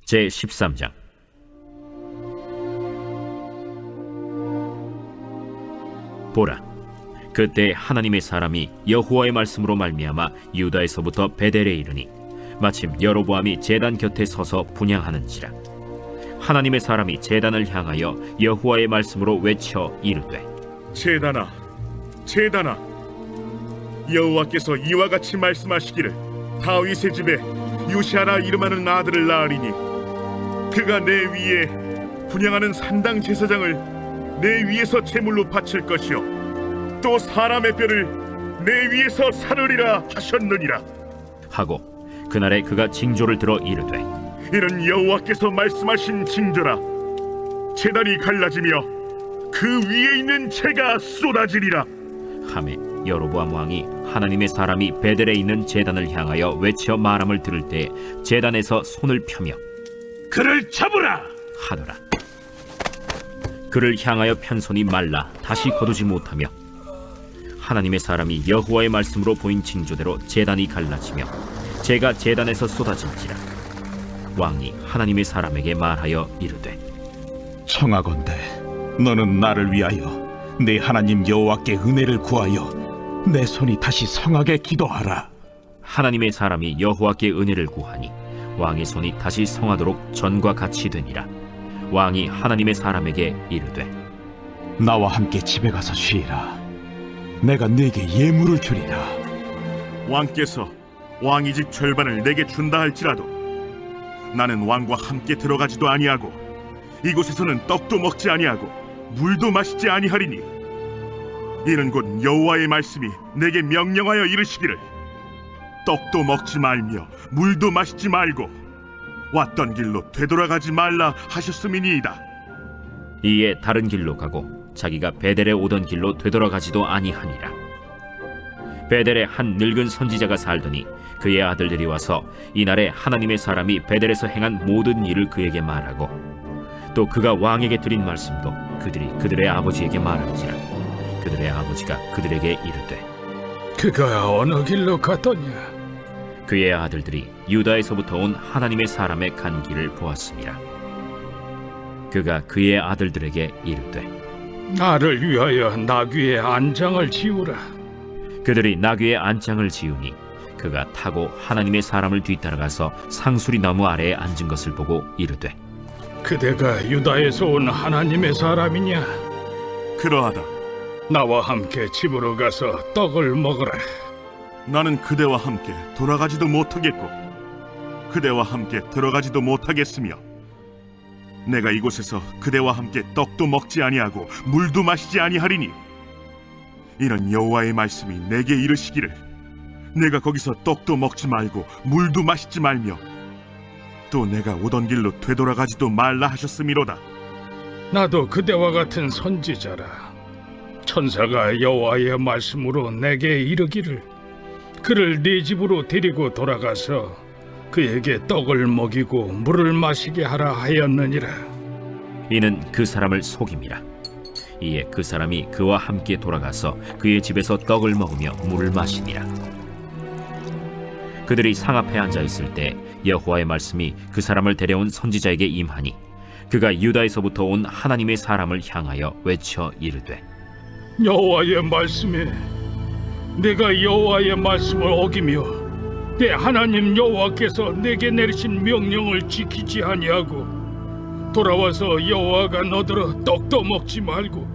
제13장. 보라, 그때 하나님의 사람이 여호와의 말씀으로 말미암아 유다에서부터 베델에 이르니 마침 여로보암이 제단 곁에 서서 분향하는지라. 하나님의 사람이 제단을 향하여 여호와의 말씀으로 외쳐 이르되, 제단아, 제단아, 여호와께서 이와 같이 말씀하시기를 다윗의 집에 요시아라 이름하는 아들을 낳으리니 그가 내 위에 분향하는 산당 제사장을 내 위에서 제물로 바칠 것이요 또 사람의 뼈를 내 위에서 사르리라 하셨느니라 하고 그날에 그가 징조를 들어 이르되, 이는 여호와께서 말씀하신 징조라. 제단이 갈라지며 그 위에 있는 재가 쏟아지리라 하매 여로보암 왕이 하나님의 사람이 베델에 있는 제단을 향하여 외쳐 말함을 들을 때 제단에서 손을 펴며 그를 잡으라 하더라. 그를 향하여 편 손이 말라 다시 거두지 못하며 하나님의 사람이 여호와의 말씀으로 보인 징조대로 제단이 갈라지며 재가 제단에서 쏟아진지라. 왕이 하나님의 사람에게 말하여 이르되, 청하건대 너는 나를 위하여 내 하나님 여호와께 은혜를 구하여 내 손이 다시 성하게 기도하라. 하나님의 사람이 여호와께 은혜를 구하니 왕의 손이 다시 성하도록 전과 같이 되니라. 왕이 하나님의 사람에게 이르되, 나와 함께 집에 가서 쉬라. 내가 네게 예물을 주리라. 왕께서 왕의 집 절반을 내게 준다 할지라도 나는 왕과 함께 들어가지도 아니하고 이곳에서는 떡도 먹지 아니하고 물도 마시지 아니하리니 이는 곧 여호와의 말씀이 내게 명령하여 이르시기를 떡도 먹지 말며 물도 마시지 말고 왔던 길로 되돌아가지 말라 하셨음이니이다. 이에 다른 길로 가고 자기가 베델에 오던 길로 되돌아가지도 아니하니라. 베델에 한 늙은 선지자가 살더니 그의 아들들이 와서 이날에 하나님의 사람이 베델에서 행한 모든 일을 그에게 말하고 또 그가 왕에게 드린 말씀도 그들이 그들의 아버지에게 말한지라. 그들의 아버지가 그들에게 이르되, 그가 어느 길로 갔더냐? 그의 아들들이 유다에서부터 온 하나님의 사람의 간 길을 보았습니다. 그가 그의 아들들에게 이르되, 나를 위하여 나귀의 안장을 지우라. 그들이 나귀의 안장을 지으니 그가 타고 하나님의 사람을 뒤따라가서 상수리 나무 아래에 앉은 것을 보고 이르되, 그대가 유다에서 온 하나님의 사람이냐? 그러하다. 나와 함께 집으로 가서 떡을 먹으라. 나는 그대와 함께 돌아가지도 못하겠고 그대와 함께 들어가지도 못하겠으며 내가 이곳에서 그대와 함께 떡도 먹지 아니하고 물도 마시지 아니하리니 이는 여호와의 말씀이 내게 이르시기를 내가 거기서 떡도 먹지 말고 물도 마시지 말며 또 내가 오던 길로 되돌아가지도 말라 하셨음이로다. 나도 그대와 같은 선지자라. 천사가 여호와의 말씀으로 내게 이르기를 그를 네 집으로 데리고 돌아가서 그에게 떡을 먹이고 물을 마시게 하라 하였느니라. 이는 그 사람을 속임이라. 이에 그 사람이 그와 함께 돌아가서 그의 집에서 떡을 먹으며 물을 마시니라. 그들이 상 앞에 앉아 있을 때 여호와의 말씀이 그 사람을 데려온 선지자에게 임하니 그가 유다에서부터 온 하나님의 사람을 향하여 외쳐 이르되, 여호와의 말씀에 내가 여호와의 말씀을 어기며 내 하나님 여호와께서 내게 내리신 명령을 지키지 아니하고 돌아와서 여호와가 너더러 떡도 먹지 말고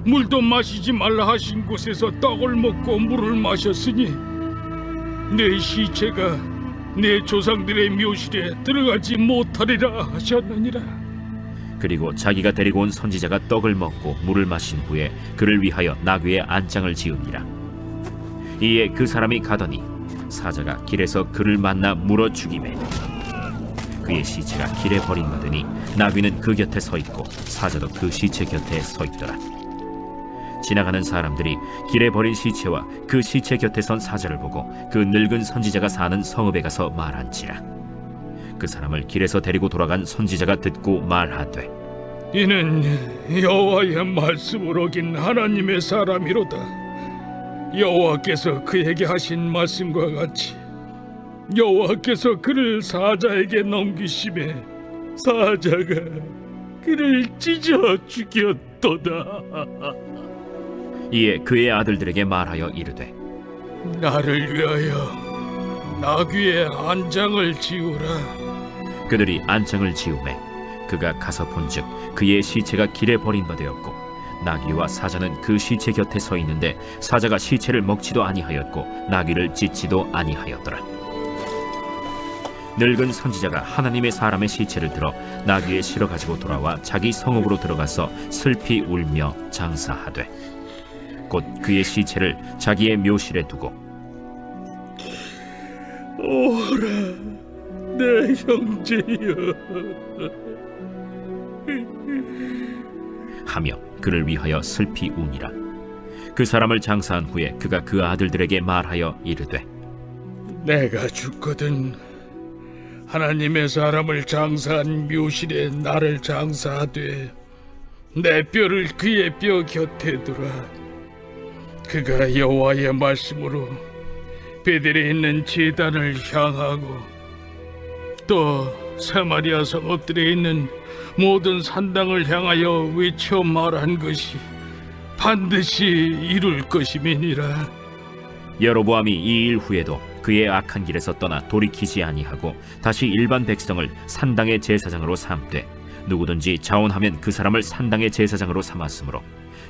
물도 마시지 말라 하신 곳에서 떡을 먹고 물을 마셨으니 내 시체가 내 조상들의 묘실에 들어가지 못하리라 하셨느니라. 그리고 자기가 데리고 온 선지자가 떡을 먹고 물을 마신 후에 그를 위하여 나귀의 안장을 지으니라. 이에 그 사람이 가더니 사자가 길에서 그를 만나 물어 죽이매 그의 시체가 길에 버림받으니 나귀는 그 곁에 서 있고 사자도 그 시체 곁에 서 있더라. 지나가는 사람들이 길에 버린 시체와 그 시체 곁에 선 사자를 보고 그 늙은 선지자가 사는 성읍에 가서 말한지라. 그 사람을 길에서 데리고 돌아간 선지자가 듣고 말하되, 이는 여호와의 말씀을 어긴 하나님의 사람이로다. 여호와께서 그에게 하신 말씀과 같이 여호와께서 그를 사자에게 넘기심에 사자가 그를 찢어 죽였도다. 이에 그의 아들들에게 말하여 이르되 나를 위하여 나귀의 안장을 지우라. 그들이 안장을 지우매 그가 가서 본즉 그의 시체가 길에 버린 바 되었고 나귀와 사자는 그 시체 곁에 서 있는데 사자가 시체를 먹지도 아니하였고 나귀를 찢지도 아니하였더라. 늙은 선지자가 하나님의 사람의 시체를 들어 나귀에 실어 가지고 돌아와 자기 성읍으로 들어가서 슬피 울며 장사하되 곧 그의 시체를 자기의 묘실에 두고 오라 내 형제여 하며 그를 위하여 슬피 우니라. 그 사람을 장사한 후에 그가 그 아들들에게 말하여 이르되 내가 죽거든 하나님의 사람을 장사한 묘실에 나를 장사하되 내 뼈를 그의 뼈 곁에 두라. 그가 여호와의 말씀으로 베델에 있는 제단을 향하고 또 사마리아 성읍들에 있는 모든 산당을 향하여 외쳐 말한 것이 반드시 이룰 것임이니라. 여로보암이 이 일 후에도 그의 악한 길에서 떠나 돌이키지 아니하고 다시 일반 백성을 산당의 제사장으로 삼되 누구든지 자원하면 그 사람을 산당의 제사장으로 삼았으므로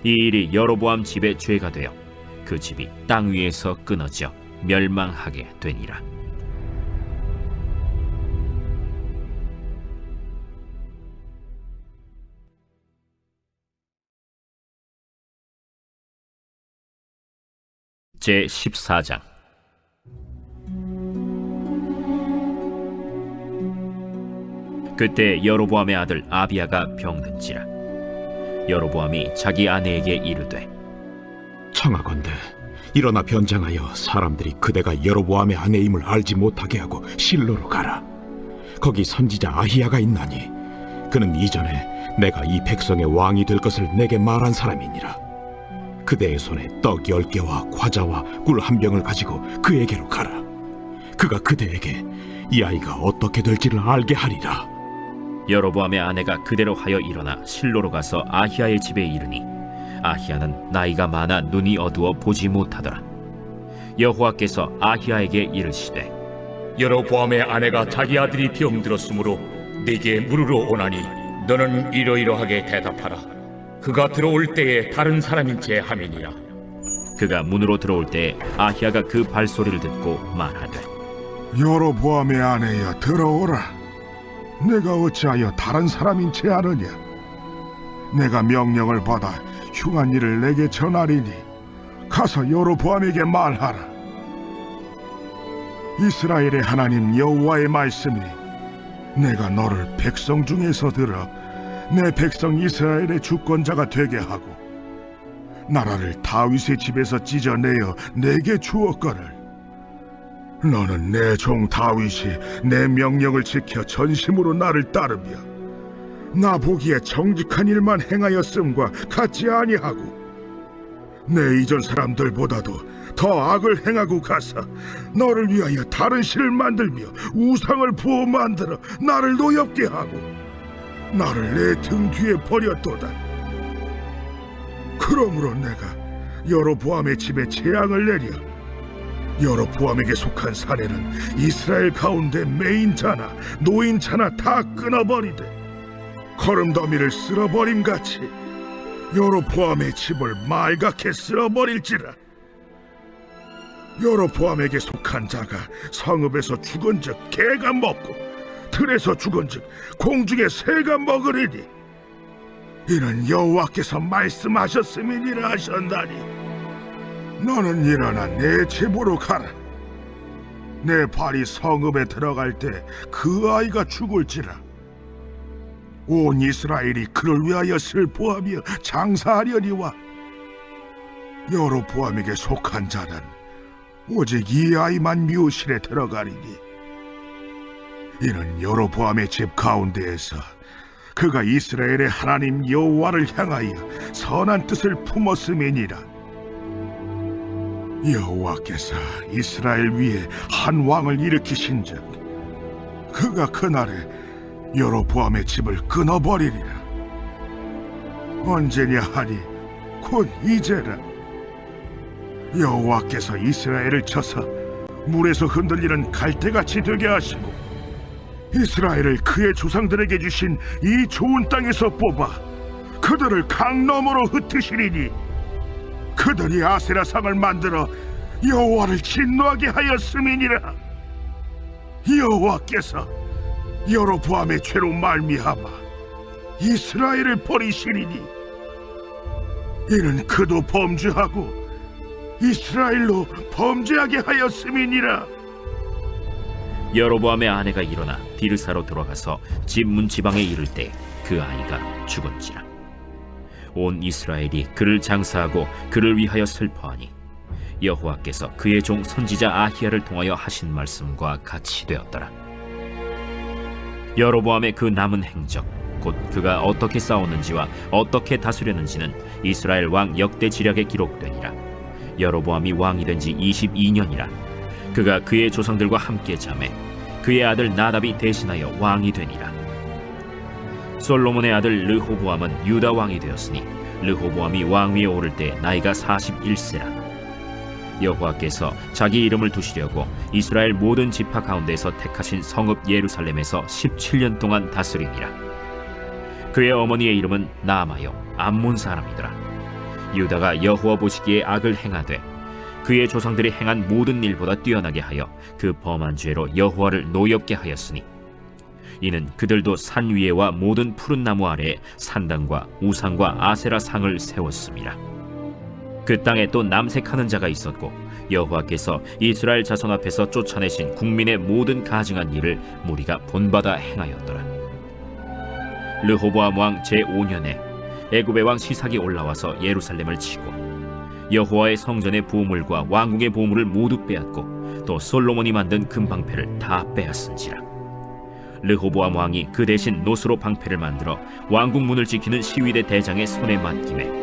이 일이 여로보암 집의 죄가 되어 그 집이 땅 위에서 끊어져 멸망하게 되니라. 제 14장. 그때 여로보암의 아들 아비야가 병든지라. 여로보암이 자기 아내에게 이르되 청하건대 일어나 변장하여 사람들이 그대가 여로보암의 아내임을 알지 못하게 하고 실로로 가라. 거기 선지자 아히야가 있나니 그는 이전에 내가 이 백성의 왕이 될 것을 내게 말한 사람이니라. 그대의 손에 떡 10개와 과자와 꿀 1병을 가지고 그에게로 가라. 그가 그대에게 이 아이가 어떻게 될지를 알게 하리라. 여로보암의 아내가 그대로 하여 일어나 실로로 가서 아히야의 집에 이르니 아히야는 나이가 많아 눈이 어두워 보지 못하더라. 여호와께서 아히야에게 이르시되 여로보암의 아내가 자기 아들이 병들었으므로 네게 물으러 오나니 너는 이러이러하게 대답하라. 그가 들어올 때에 다른 사람인 체 함이니라. 그가 문으로 들어올 때에 아히야가 그 발소리를 듣고 말하되 여로보암의 아내여 들어오라. 내가 어찌하여 다른 사람인 채 하느냐. 내가 명령을 받아 흉한 일을 내게 전하리니 가서 여로보암에게 말하라. 이스라엘의 하나님 여호와의 말씀이 내가 너를 백성 중에서 들어 내 백성 이스라엘의 주권자가 되게 하고 나라를 다윗의 집에서 찢어내어 내게 주었거늘 너는 내 종 다윗이 내 명령을 지켜 전심으로 나를 따르며 나 보기에 정직한 일만 행하였음과 같지 아니하고 내 이전 사람들보다도 더 악을 행하고 가서 너를 위하여 다른 신을 만들며 우상을 부어 만들어 나를 노엽게 하고 나를 내 등 뒤에 버렸도다. 그러므로 내가 여로보암의 집에 재앙을 내려 여로보암에게 속한 사내는 이스라엘 가운데 매인자나 노인자나 다 끊어버리되 거름더미를 쓸어버림같이 여로보암의 집을 말갛게 쓸어버릴지라. 여로보암에게 속한 자가 성읍에서 죽은즉 개가 먹고 들에서 죽은즉 공중의 새가 먹으리니 이는 여호와께서 말씀하셨음이니라 하셨나니 너는 일어나 내 집으로 가라. 내 발이 성읍에 들어갈 때 그 아이가 죽을지라. 온 이스라엘이 그를 위하여 슬퍼하며 장사하려니와 여로보암에게 속한 자는 오직 이 아이만 묘실에 들어가리니 이는 여로보암의 집 가운데에서 그가 이스라엘의 하나님 여호와를 향하여 선한 뜻을 품었음이니라. 여호와께서 이스라엘 위에 한 왕을 일으키신즉 그가 그날에 여로보암의 집을 끊어버리리라. 언제냐 하니 곧 이제라. 여호와께서 이스라엘을 쳐서 물에서 흔들리는 갈대같이 되게 하시고 이스라엘을 그의 조상들에게 주신 이 좋은 땅에서 뽑아 그들을 강 너머로 흩으시리니 그들이 아세라 상을 만들어 여호와를 진노하게 하였음이니라. 여호와께서 여로보암의 죄로 말미암아 이스라엘을 버리시리니 이는 그도 범죄하고 이스라엘로 범죄하게 하였음이니라. 여로보암의 아내가 일어나 디르사로 돌아가서 집 문 지방에 이를 때 그 아이가 죽은지라. 온 이스라엘이 그를 장사하고 그를 위하여 슬퍼하니 여호와께서 그의 종 선지자 아히야를 통하여 하신 말씀과 같이 되었더라. 여로보암의 그 남은 행적 곧 그가 어떻게 싸웠는지와 어떻게 다스렸는지는 이스라엘 왕 역대 지략에 기록되니라. 여로보암이 왕이 된 지 22년이라. 그가 그의 조상들과 함께 잠에 그의 아들 나답이 대신하여 왕이 되니라. 솔로몬의 아들 르호보암은 유다 왕이 되었으니 르호보암이 왕 위에 오를 때 나이가 41세라. 여호와께서 자기 이름을 두시려고 이스라엘 모든 지파 가운데서 택하신 성읍 예루살렘에서 17년 동안 다스리니라. 그의 어머니의 이름은 나아마요 암몬 사람이더라. 유다가 여호와 보시기에 악을 행하되 그의 조상들이 행한 모든 일보다 뛰어나게 하여 그 범한 죄로 여호와를 노엽게 하였으니 이는 그들도 산 위에와 모든 푸른 나무 아래에 산당과 우상과 아세라 상을 세웠습니다. 그 땅에 또 남색하는 자가 있었고 여호와께서 이스라엘 자손 앞에서 쫓아내신 국민의 모든 가증한 일을 무리가 본받아 행하였더라. 르호보암 왕 제5년에 애굽의 왕 시삭이 올라와서 예루살렘을 치고 여호와의 성전의 보물과 왕궁의 보물을 모두 빼앗고 또 솔로몬이 만든 금방패를 다 빼앗은지라. 르호보암 왕이 그 대신 노스로 방패를 만들어 왕궁 문을 지키는 시위대 대장의 손에 맡기매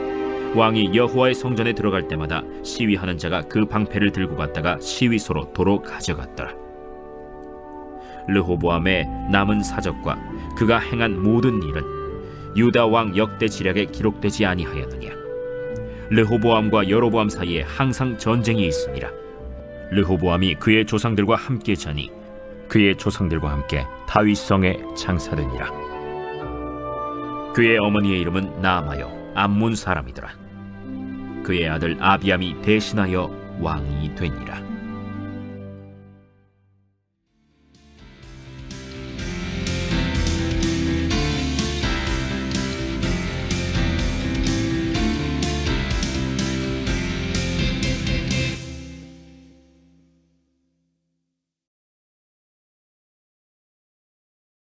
왕이 여호와의 성전에 들어갈 때마다 시위하는 자가 그 방패를 들고 갔다가 시위소로 도로 가져갔더라. 르호보암의 남은 사적과 그가 행한 모든 일은 유다 왕 역대 지략에 기록되지 아니하였느냐. 르호보암과 여로보암 사이에 항상 전쟁이 있으니라. 르호보암이 그의 조상들과 함께 자니 그의 조상들과 함께 다윗성에 장사되니라. 그의 어머니의 이름은 나아마요 암몬 사람이더라. 그의 아들 아비암이 대신하여 왕이 되니라.